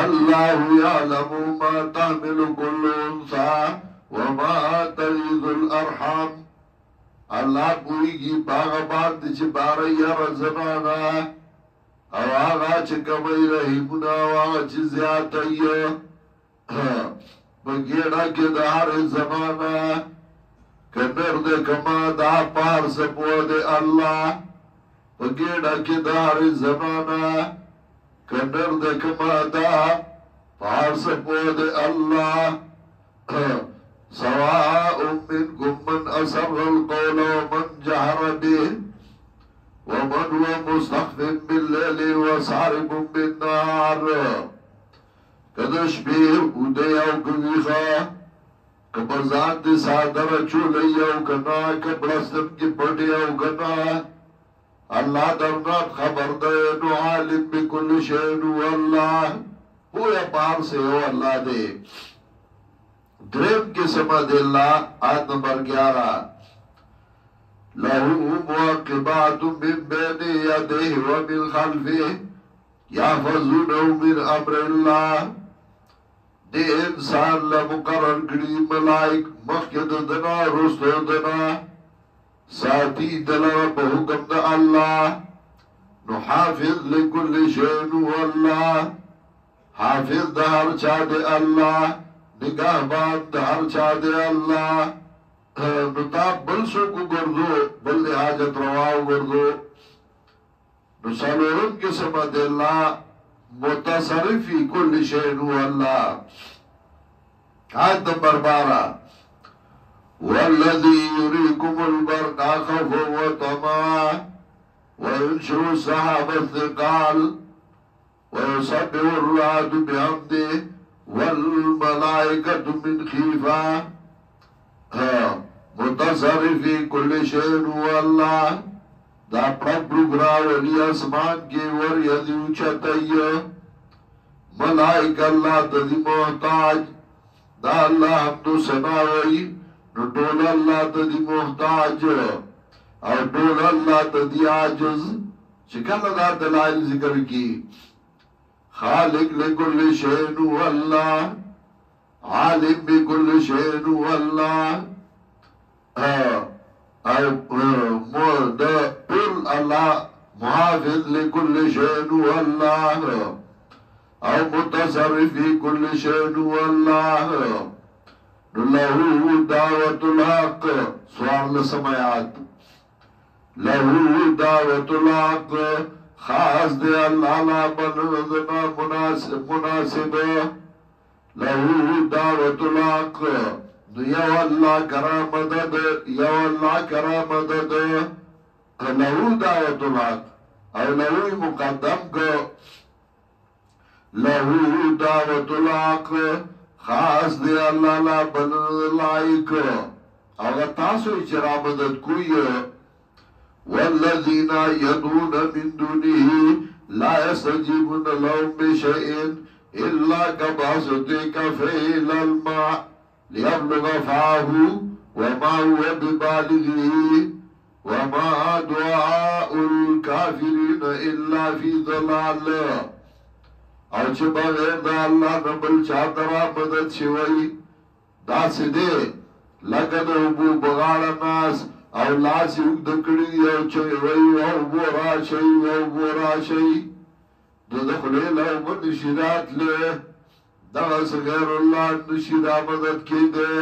الله يعلم ما تحمل كل انثى وما تغيض الارحام. الله پوهیږي باغ باندې چې باره یې زنانا او هغه چې کوي رحیمونه او هغه چې زیاته یې په ګېډه کې د هر زنانا کنر دې کما دا پار سپو دې الله په ګېډه کې د هر زنانا کنر دې کما دا پار سپو دې الله سواء منكم من أسر القول ومن جهر به ومن هو مستخف بالليل وسارب بالنهار. کده شپې اوده او کویخه که ځان دې سادره چولی او کنا که بلستم کې پټې او کنا الله درنا خبر ده نو عالم بكل شيء والله پویا پار سے ہو اللہ دے. درم قسم دے اللہ آیت نمبر 11 له مواقبات من بين يديه ومن خلفه يحفظونه من امر الله. دے انسان لمقرر کری ملائک مخید دنا رستو دنا ساتی دلر بحکم دا اللہ. نو حافظ لکل شئن واللہ حافظ دا ہر چاہ دے اللہ نگاہ بان دا ہر چاہ دے اللہ. نتاب بل سو کو گردو بل دے حاجت رواو گردو. نسالورن قسم دے اللہ متصرفی کل شئن واللہ. آیت نمبر 12 والذي يريكم البرق خوفا وطمعا وينشر السحاب الثقال ويسبح الرعد بحمده والملائكة من خيفة. متصرف في كل شيء هو الله. دا پروگرا ولی اسمان کی ور یدی اوچتای ملائکہ اللہ تدی محتاج دا اللہ حمد و ثناوی نو ټول الله ته دی محتاج او ټول الله ته دی عاجز. چې کله دا دلایل ذکر کی خالق لكل شيء هو الله عالم بكل شيء هو الله او دا ټول الله محافظ لكل شيء هو الله او متصرف في كل شيء هو الله. له دعوت الحق سوال لسمایات له دعوت الحق خاص دے اللہ لا بندنا مناسب له دعوت الحق یو اللہ کرا مدد یو اللہ کرا مدد له دعوت الحق او له مقدم کو له دعوت الحق خاص دے اللہ لا بلد لائک اگر تاسو اچرا مدد کوئی والذین یدون من دونه لا يستجیبون لهم بشیء الا كباسط کفیه الى الماء لیبلغ فاه وما هو ببالغه وما دعاء الكافرین الا فی ضلال. او چې بغیر دا الله نه بل چاته را مدد شوی داسې دی لکه د اوبو بغاړه ناس او لاس یې اوږده کړي دي او چې وایي اوبو راشئ اوبو راشئ د ده خولې له اوبه نشي راتلی دغسې غیر الله نشي را مدد کېدی.